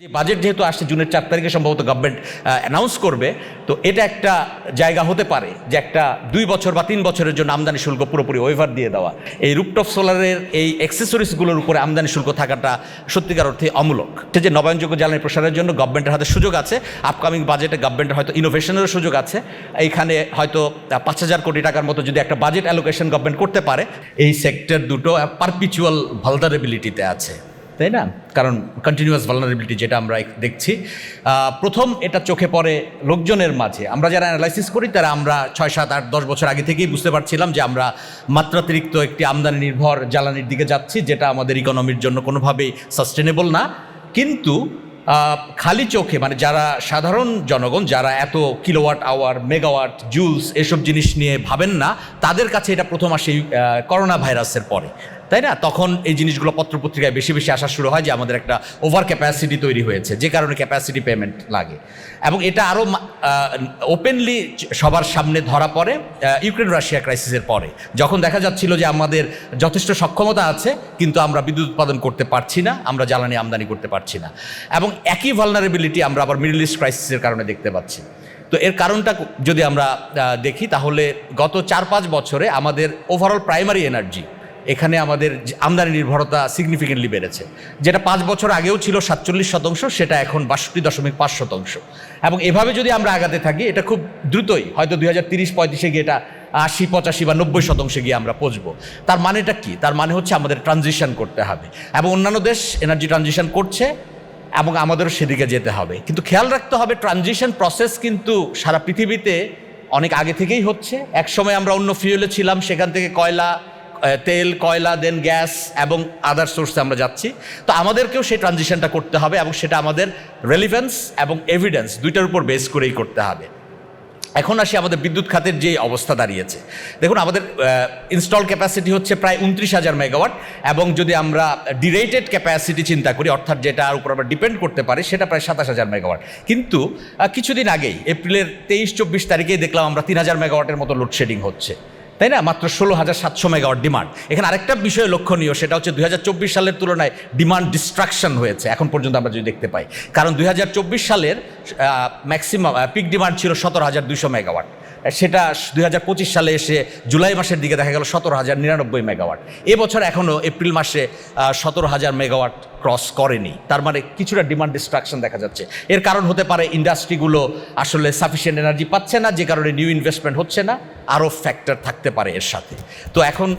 যে বাজেট যেহেতু আসছে জুনের 4 তারিখে সম্ভবত গভর্নমেন্ট অ্যানাউন্স করবে, তো এটা একটা জায়গা হতে পারে যে একটা 2 বছর বা 3 বছরের জন্য আমদানি শুল্ক পুরোপুরি ওয়েভার দিয়ে দেওয়া। এই রুপটপ সোলারের এই অ্যাক্সেসরিজগুলোর উপরে আমদানি শুল্ক থাকাটা সত্যিকার অর্থে অমূলক। সে যে নবায়নযোগ্য জ্বালানি প্রসারের জন্য গভর্নমেন্টের হাতে সুযোগ আছে, আপকামিং বাজেটে গভর্নমেন্টের হয়তো ইনোভেশনেরও সুযোগ আছে। এইখানে হয়তো 5,000 কোটি টাকার মতো যদি একটা বাজেট অ্যালোকেশন গভর্নমেন্ট করতে পারে, এই সেক্টর দুটো পারপিচুয়াল ভালনারেবিলিটিতে আছে, তাই না? কারণ কন্টিনিউয়াস ভালনারেবিলিটি যেটা আমরা দেখছি, প্রথম এটা চোখে পড়ে লোকজনের মাঝে। আমরা যারা অ্যানালাইসিস করি তারা আমরা 6, 7, 8, 10 বছর আগে থেকেই বুঝতে পারছিলাম যে আমরা মাত্রাতিরিক্ত একটি আমদানি নির্ভর জ্বালানির দিকে যাচ্ছি, যেটা আমাদের ইকোনমির জন্য কোনোভাবেই সাস্টেনেবল না। কিন্তু খালি চোখে, মানে যারা সাধারণ জনগণ, যারা এত কিলোওয়াট আওয়ার, মেগাওয়াট, জুলস এসব জিনিস নিয়ে ভাবেন না, তাদের কাছে এটা প্রথম আসে করোনা ভাইরাসের পরে, তাই না? তখন এই জিনিসগুলো পত্রপত্রিকায় বেশি বেশি আসা শুরু হয় যে আমাদের একটা ওভার ক্যাপাসিটি তৈরি হয়েছে, যে কারণে ক্যাপাসিটি পেমেন্ট লাগে। এবং এটা আরও ওপেনলি সবার সামনে ধরা পড়ে ইউক্রেন রাশিয়া ক্রাইসিসের পরে, যখন দেখা যাচ্ছিল যে আমাদের যথেষ্ট সক্ষমতা আছে কিন্তু আমরা বিদ্যুৎ উৎপাদন করতে পারছি না, আমরা জ্বালানি আমদানি করতে পারছি না। এবং একই ভালনারেবিলিটি আমরা আবার মিডল ইস্ট ক্রাইসিসের কারণে দেখতে পাচ্ছি। তো এর কারণটা যদি আমরা দেখি, তাহলে গত 4-5 বছরে আমাদের ওভারঅল প্রাইমারি এনার্জি, এখানে আমাদের আমদানি নির্ভরতা সিগনিফিকেন্টলি বেড়েছে। যেটা 5 বছর আগেও ছিল 47%, সেটা এখন 62.5%। এবং এভাবে যদি আমরা আগাতে থাকি, এটা খুব দ্রুতই হয়তো 2030-35 গিয়ে এটা 80-85 বা 90% গিয়ে আমরা পৌঁছবো। তার মানেটা কি? তার মানে হচ্ছে আমাদের ট্রানজিশন করতে হবে, এবং অন্যান্য দেশ এনার্জি ট্রানজিশন করছে এবং আমাদেরও সেদিকে যেতে হবে। কিন্তু খেয়াল রাখতে হবে, ট্রানজিশন প্রসেস কিন্তু সারা পৃথিবীতে অনেক আগে থেকেই হচ্ছে। এক সময় আমরা অন্য ফিউয়েলে ছিলাম, সেখান থেকে কয়লা, তেল, কয়লা, দেন গ্যাস এবং আদার সোর্সে আমরা যাচ্ছি। তো আমাদেরকেও সেই ট্রানজিশনটা করতে হবে, এবং সেটা আমাদের রেলিভেন্স এবং এভিডেন্স দুইটার উপর বেস করেই করতে হবে। এখন আসি আমাদের বিদ্যুৎ খাতের যে অবস্থা দাঁড়িয়েছে। দেখুন, আমাদের ইনস্টল ক্যাপাসিটি হচ্ছে প্রায় 29,000 মেগাওয়াট, এবং যদি আমরা ডিরেটেড ক্যাপাসিটি চিন্তা করি, অর্থাৎ যেটার উপর আমরা ডিপেন্ড করতে পারি, সেটা প্রায় 27,000 মেগাওয়াট। কিন্তু কিছুদিন আগেই এপ্রিলের 23-24 তারিখেই দেখলাম আমরা 3,000 মেগাওয়াটের মতো লোডশেডিং হচ্ছে, তাই না? মাত্র 16,700 মেগাওয়াট ডিমান্ড। এখানে আরেকটা বিষয় লক্ষণীয়, সেটা হচ্ছে 2024 সালের তুলনায় ডিমান্ড ডিস্ট্রাকশন হয়েছে এখন পর্যন্ত আমরা যদি দেখতে পাই। কারণ 2024 সালের ম্যাক্সিমাম পিক ডিমান্ড ছিল 17,200 মেগাওয়াট, সেটা 2025 সালে এসে জুলাই মাসের দিকে দেখা গেল 17,099 মেগাওয়াট। এবছর এখনও এপ্রিল মাসে 17,000 মেগাওয়াট ক্রস করেনি। তার মানে কিছুটা ডিমান্ড ডিস্ট্রাকশন দেখা যাচ্ছে। এর কারণ হতে পারে ইন্ডাস্ট্রিগুলো আসলে সাফিসিয়েন্ট এনার্জি পাচ্ছে না, যে কারণে নিউ ইনভেস্টমেন্ট হচ্ছে না। আরও ফ্যাক্টর থাকতে পারে এর সাথে। তো এখন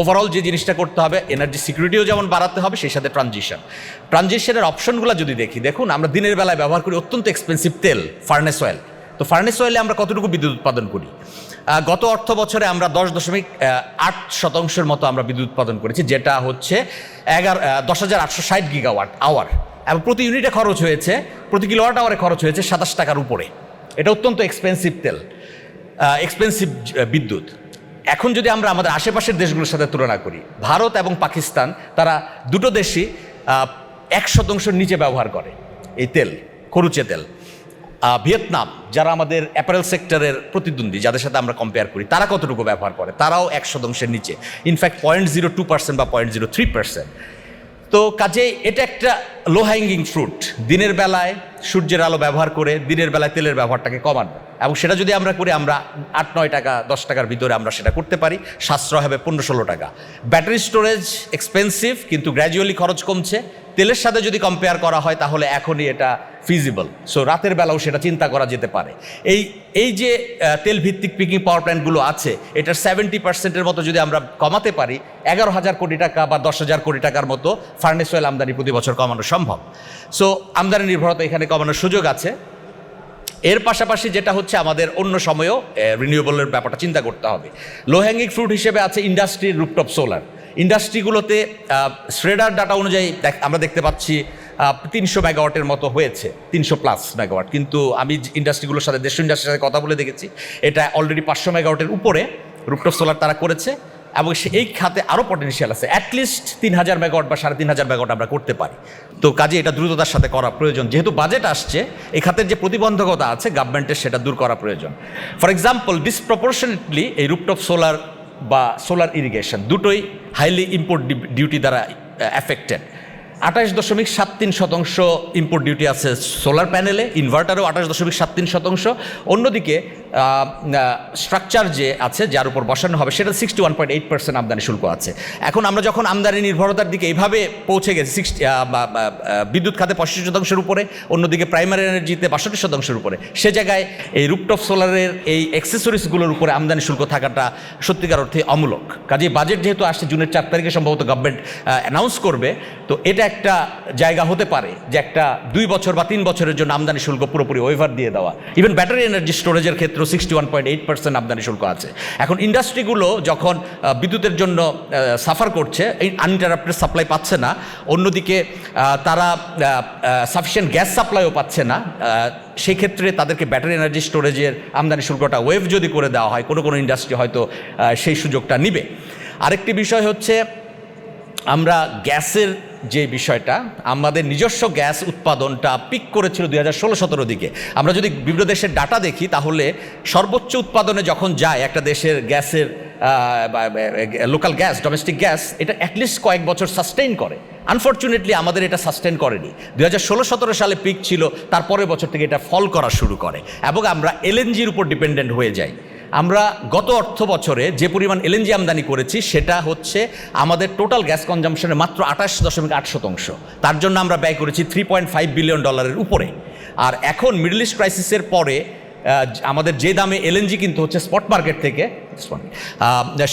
ওভারঅল যে জিনিসটা করতে হবে, এনার্জি সিকিউরিটিও যেমন বাড়াতে হবে, সেই সাথে ট্রানজিশনের অপশনগুলো যদি দেখুন, আমরা দিনের বেলায় ব্যবহার করি অত্যন্ত এক্সপেন্সিভ তেল, ফার্নেস অয়েল। তো ফার্নেস অয়েলে আমরা কতটুকু বিদ্যুৎ উৎপাদন করি? গত অর্থ বছরে আমরা 10.8% মতো আমরা বিদ্যুৎ উৎপাদন করেছি, যেটা হচ্ছে 10,860 গিগাওয়াট আওয়ার। এবং প্রতি ইউনিটে খরচ হয়েছে, প্রতি কিলোওয়াট আওয়ারে খরচ হয়েছে 27 টাকার উপরে। এটা অত্যন্ত এক্সপেন্সিভ তেল, এক্সপেন্সিভ বিদ্যুৎ। এখন যদি আমরা আমাদের আশেপাশের দেশগুলোর সাথে তুলনা করি, ভারত এবং পাকিস্তান, তারা দুটো দেশই 1% নিচে ব্যবহার করে এই তেল, খরুচে তেল। ভিয়েতনাম, যারা আমাদের অ্যাপারেল সেক্টরের প্রতিদ্বন্দ্বী, যাদের সাথে আমরা কম্পেয়ার করি, তারা কতটুকু ব্যবহার করে? তারাও 1%-এর নিচে, ইনফ্যাক্ট 0.02% বা 0.03%। তো কাজে এটা একটা লো হ্যাঙ্গিং ফ্রুট, দিনের বেলায় সূর্যের আলো ব্যবহার করে দিনের বেলায় তেলের ব্যবহারটাকে কমানো। এবং সেটা যদি আমরা করি, আমরা 8-9 টাকা 10 টাকার ভিতরে আমরা সেটা করতে পারি, সাশ্রয় হবে 15-16 টাকা। ব্যাটারি স্টোরেজ এক্সপেন্সিভ, কিন্তু গ্র্যাজুয়ালি খরচ কমছে। তেলের সাথে যদি কম্পেয়ার করা হয়, তাহলে এখনই এটা ফিজিবল। সো রাতের বেলাও সেটা চিন্তা করা যেতে পারে। এই যে তেল ভিত্তিক পিকিং পাওয়ার প্ল্যান্টগুলো আছে, এটার 70%-এর মতো যদি আমরা কমাতে পারি, 11,000 কোটি টাকা বা 10,000 কোটি টাকার মতো ফার্নেস অয়েল আমদানি প্রতি বছর কমানো সম্ভব। সো আমদানি নির্ভরতা এখানে কমানোর সুযোগ আছে। এর পাশাপাশি যেটা হচ্ছে, আমাদের অন্য সময়েও রিনিউয়েবলের ব্যাপারটা চিন্তা করতে হবে। লো হ্যাঙ্গিং ফ্রুট হিসেবে আছে ইন্ডাস্ট্রির রুফটপ সোলার। ইন্ডাস্ট্রিগুলোতে শ্রেডার ডাটা অনুযায়ী আমরা দেখতে পাচ্ছি 300 মেগাওয়াটের মতো হয়েছে, 300+ মেগাওয়াট। কিন্তু আমি ইন্ডাস্ট্রিগুলোর সাথে, দেশ ইন্ডাস্ট্রির সাথে কথা বলে দেখেছি, এটা অলরেডি 500 মেগাওয়াটের উপরে রুফটপ সোলার তারা করেছে, এবং এই খাতে আরও পটেনশিয়াল আছে। অ্যাটলিস্ট 3,000 মেগাওয়াট বা 3,500 মেগাওয়াট আমরা করতে পারি। তো কাজে এটা দ্রুততার সাথে করা প্রয়োজন। যেহেতু বাজেট আসছে, এই খাতের যে প্রতিবন্ধকতা আছে গভর্নমেন্টের, সেটা দূর করা প্রয়োজন। ফর এক্সাম্পল, ডিসপ্রপোর্শনেটলি এই রুফটপ সোলার বা সোলার ইরিগেশন দুটোই হাইলি ইম্পোর্ট ডিউটি দ্বারা অ্যাফেক্টেড। 28.73% ইম্পোর্ট ডিউটি আছে সোলার প্যানেলে, ইনভার্টারও 28.73%। অন্যদিকে স্ট্রাকচার যে আছে যার উপর বসানো হবে সেটা 61.8% আমদানি শুল্ক আছে। এখন আমরা যখন আমদানি নির্ভরতার দিকে এইভাবে পৌঁছে গেছি বিদ্যুৎ খাতে 65%-এর উপরে, অন্যদিকে প্রাইমারি এনার্জিতে 62%-এর উপরে, সে জায়গায় এই রুপটপ সোলারের এই অ্যাক্সেসরিজগুলোর উপরে আমদানি শুল্ক থাকাটা সত্যিকার অর্থে অমূলক। কাজেই বাজেট যেহেতু আসছে জুনের 4 তারিখে সম্ভবত গভর্নমেন্ট অ্যানাউন্স করবে, তো এটা একটা জায়গা হতে পারে যে একটা 2 বছর বা 3 বছরের জন্য আমদানি শুল্ক পুরোপুরি ওয়েভার দিয়ে দেওয়া। ইভেন ব্যাটারি এনার্জি স্টোরেজের ক্ষেত্রেও 61.8% আমদানি শুল্ক আছে। এখন ইন্ডাস্ট্রিগুলো যখন বিদ্যুতের জন্য সাফার করছে, এই আনইন্টারাপ্টেড সাপ্লাই পাচ্ছে না, অন্যদিকে তারা সাফিসিয়েন্ট গ্যাস সাপ্লাইও পাচ্ছে না, সেই ক্ষেত্রে তাদেরকে ব্যাটারি এনার্জি স্টোরেজের আমদানি শুল্কটা ওয়েভ যদি করে দেওয়া হয়, কোনো ইন্ডাস্ট্রি হয়তো সেই সুযোগটা নিবে। আরেকটি বিষয় হচ্ছে আমরা গ্যাসের যে বিষয়টা, আমাদের নিজস্ব গ্যাস উৎপাদনটা পিক করেছিল 2016-17 দিকে। আমরা যদি বিভিন্ন দেশের ডাটা দেখি তাহলে সর্বোচ্চ উৎপাদনে যখন যায় একটা দেশের গ্যাসের লোকাল গ্যাস, ডোমেস্টিক গ্যাস, এটা অ্যাটলিস্ট কয়েক বছর সাস্টেইন করে। আনফর্চুনেটলি আমাদের এটা সাস্টেইন করেনি। 2016-17 সালে পিক ছিল, তারপরের বছর থেকে এটা ফল করা শুরু করে এবং আমরা এলএনজির উপর ডিপেন্ডেন্ট হয়ে যাই। আমরা গত অর্থ বছরে যে পরিমাণ এলএনজি আমদানি করেছি সেটা হচ্ছে আমাদের টোটাল গ্যাস কনজাম্পশনের মাত্র 28.8%। তার জন্য আমরা ব্যয় করেছি $3.5 বিলিয়ন উপরে। আর এখন মিডল ইস্ট ক্রাইসিসের পরে আমাদের যে দামে এলএনজি কিন্তু হচ্ছে স্পট মার্কেট থেকে,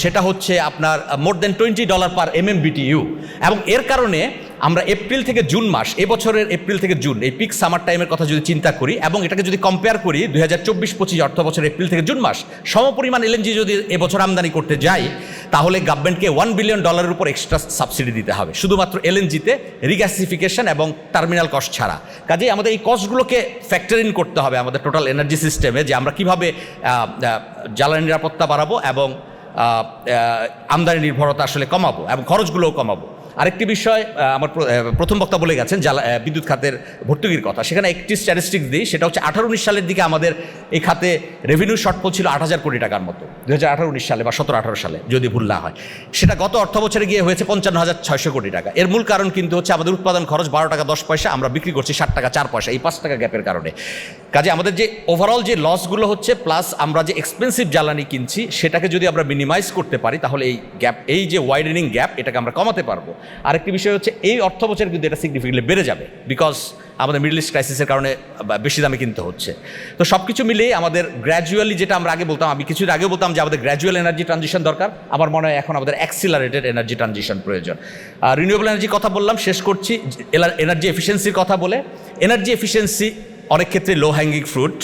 সেটা হচ্ছে আপনার মোর দেন $20 পার MMBTU। এবং এর কারণে আমরা এপ্রিল থেকে জুন মাস, এবছরের এপ্রিল থেকে জুন, এই পিক সামার টাইমের কথা যদি চিন্তা করি এবং এটাকে যদি কম্পেয়ার করি 2024-25 অর্থ বছর এপ্রিল থেকে জুন মাস, সমপরিমাণ এলএনজি যদি এবছর আমদানি করতে যাই তাহলে গভর্নমেন্টকে $1 বিলিয়ন উপর এক্সট্রা সাবসিডি দিতে হবে শুধুমাত্র এলএনজিতে, রিগ্যাসিফিকেশন এবং টার্মিনাল কস্ট ছাড়া। কাজেই আমাদের এই কস্টগুলোকে ফ্যাক্টর ইন করতে হবে আমাদের টোটাল এনার্জি সিস্টেমে, যে আমরা কীভাবে জ্বালানি নিরাপত্তা বাড়াবো এবং আমদানি নির্ভরতা আসলে কমাবো এবং খরচগুলোও কমাবো। আরেকটি বিষয় আমার প্রথম বক্তা বলে গেছেন বিদ্যুৎ খাতের ভর্তুকির কথা, সেখানে একটি স্ট্যাটিস্টিক্স দিই, সেটা হচ্ছে 18-19 সালের দিকে আমাদের এই খাতে রেভিনিউ শর্টফল ছিল 8,000 কোটি টাকার মতো, 2018-19 সালে বা 17-18 সালে যদি ভুল না হয়। সেটা গত অর্থ বছরে গিয়ে হয়েছে 55,600 কোটি টাকা। এর মূল কারণ কিন্তু হচ্ছে আমাদের উৎপাদন খরচ 12 টাকা 10 পয়সা, আমরা বিক্রি করছি 60 টাকা 4 পয়সা, এই 5 টাকা গ্যাপের কারণে। কাজে আমাদের যে ওভারঅল যে লসগুলো হচ্ছে প্লাস আমরা যে এক্সপেন্সিভ জ্বালানি কিনছি সেটাকে যদি আমরা মিনিমাইজ করতে পারি তাহলে এই গ্যাপ, এই যে ওয়াইডেনিং গ্যাপ, এটাকে আমরা কমাতে পারবো। আরেকটি বিষয় হচ্ছে এই অর্থ বছরে কিন্তু এটা সিগনিফিকেন্টলি বেড়ে যাবে, বিকজ আমাদের মিডল ইস্ট ক্রাইসিসের কারণে বেশি দামে কিনতে হচ্ছে। তো সব কিছু মিলিয়ে আমাদের গ্র্যাজুয়ালি, যেটা আমরা আগে বলতাম, আমি কিছুদিন আগে বলতাম যে আমাদের গ্র্যাজুয়াল এনার্জি ট্রানজিশন দরকার, আমার মনে হয় এখন আমাদের অ্যাক্সিলারেটেড এনার্জি ট্রানজিশন প্রয়োজন। রিনিউয়েবল এনার্জির কথা বললাম, শেষ করছি এনার্জি এফিসিয়েন্সির কথা বলে। এনার্জি এফিসিয়েন্সি অনেক ক্ষেত্রে লো হ্যাঙ্গিং ফ্রুট,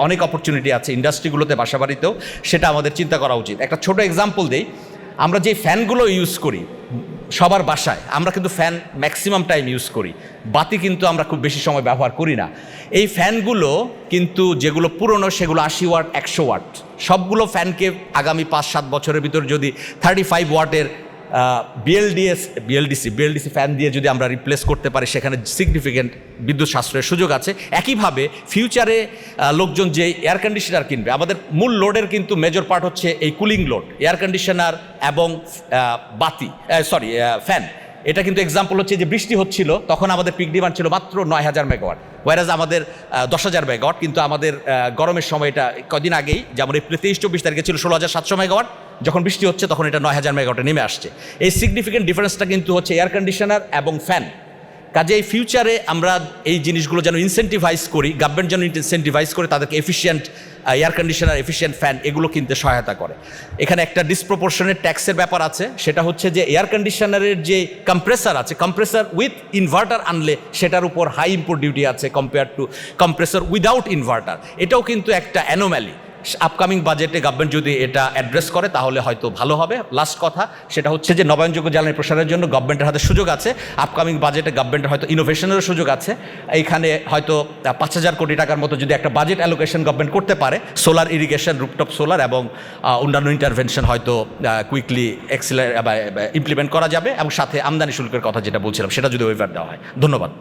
অনেক অপরচুনিটি আছে ইন্ডাস্ট্রিগুলোতে, বাসাবাড়িতেও, সেটা আমাদের চিন্তা করা উচিত। একটা ছোট এক্সাম্পল দেই, আমরা যে ফ্যানগুলো ইউজ করি সবার বাসায়, আমরা কিন্তু ফ্যান ম্যাক্সিমাম টাইম ইউজ করি, বাতি কিন্তু আমরা খুব বেশি সময় ব্যবহার করি না। এই ফ্যানগুলো কিন্তু যেগুলো পুরনো সেগুলো 80 ওয়াট 100 ওয়াট, সবগুলো ফ্যানকে আগামী 5-7 বছরের ভিতর যদি 35 ওয়াটের বিএলডিসি ফ্যান দিয়ে যদি আমরা রিপ্লেস করতে পারি, সেখানে সিগনিফিকেন্ট বিদ্যুৎ সাশ্রয়ের সুযোগ আছে। একইভাবে ফিউচারে লোকজন যে এয়ার কন্ডিশনার কিনবে, আমাদের মূল লোডের কিন্তু মেজর পার্ট হচ্ছে এই কুলিং লোড, এয়ার কন্ডিশনার এবং ফ্যান। এটা কিন্তু এক্সাম্পল হচ্ছে যে বৃষ্টি হচ্ছিল তখন আমাদের পিক ডিমান্ড ছিল মাত্র 9,000 মেগাওয়াট, ওয়ারাজ আমাদের 10,000 মেগাওয়াট, কিন্তু আমাদের গরমের সময় এটা কদিন আগেই, যেমন এপ্রিল 23-24 তারিখে ছিল 16,700 মেগাওয়াট, যখন বৃষ্টি হচ্ছে তখন এটা 9,000 মেগাওয়াটে নেমে আসছে। এই সিগনিফিকেন্ট ডিফারেন্সটা কিন্তু হচ্ছে এয়ার কন্ডিশনার এবং ফ্যান। কাজে এই ফিউচারে আমরা এই জিনিসগুলো যেন ইনসেন্টিভাইজ করি, গভর্নমেন্ট যেন ইনসেন্টিভাইজ করে তাদেরকে efficient air conditioner, efficient fan এগুলো কিনতে সহায়তা করে। এখানে একটা ডিসপ্রপোর্শনেট ট্যাক্সের ব্যাপার আছে, সেটা হচ্ছে যে এয়ার কন্ডিশনারের যে কম্প্রেসার আছে, কম্প্রেসার উইথ ইনভার্টার আনলে সেটার উপর হাই ইম্পোর্ট ডিউটি আছে compare to compressor without inverter. এটাও কিন্তু একটা অ্যানোম্যালি। আপকামিং বাজেটে গভর্নমেন্ট যদি এটা অ্যাড্রেস করে তাহলে হয়তো ভালো হবে। লাস্ট কথা, সেটা হচ্ছে যে নবায়নযোগ্য জ্বালানি প্রসারের জন্য গভর্নমেন্টের হাতে সুযোগ আছে। আপকামিং বাজেটে গভর্নমেন্টের হয়তো ইনোভেশনেরও সুযোগ আছে। এইখানে হয়তো 5,000 কোটি টাকার মতো যদি একটা বাজেট অ্যালোকেশন গভর্নমেন্ট করতে পারে, সোলার ইরিগেশন, রুপটপ সোলার এবং অন্যান্য ইন্টারভেনশন হয়তো কুইকলি ইমপ্লিমেন্ট করা যাবে, এবং সাথে আমদানি শুল্কের কথা যেটা বলছিলাম সেটা যদি ওয়েভার দেওয়া হয়। ধন্যবাদ।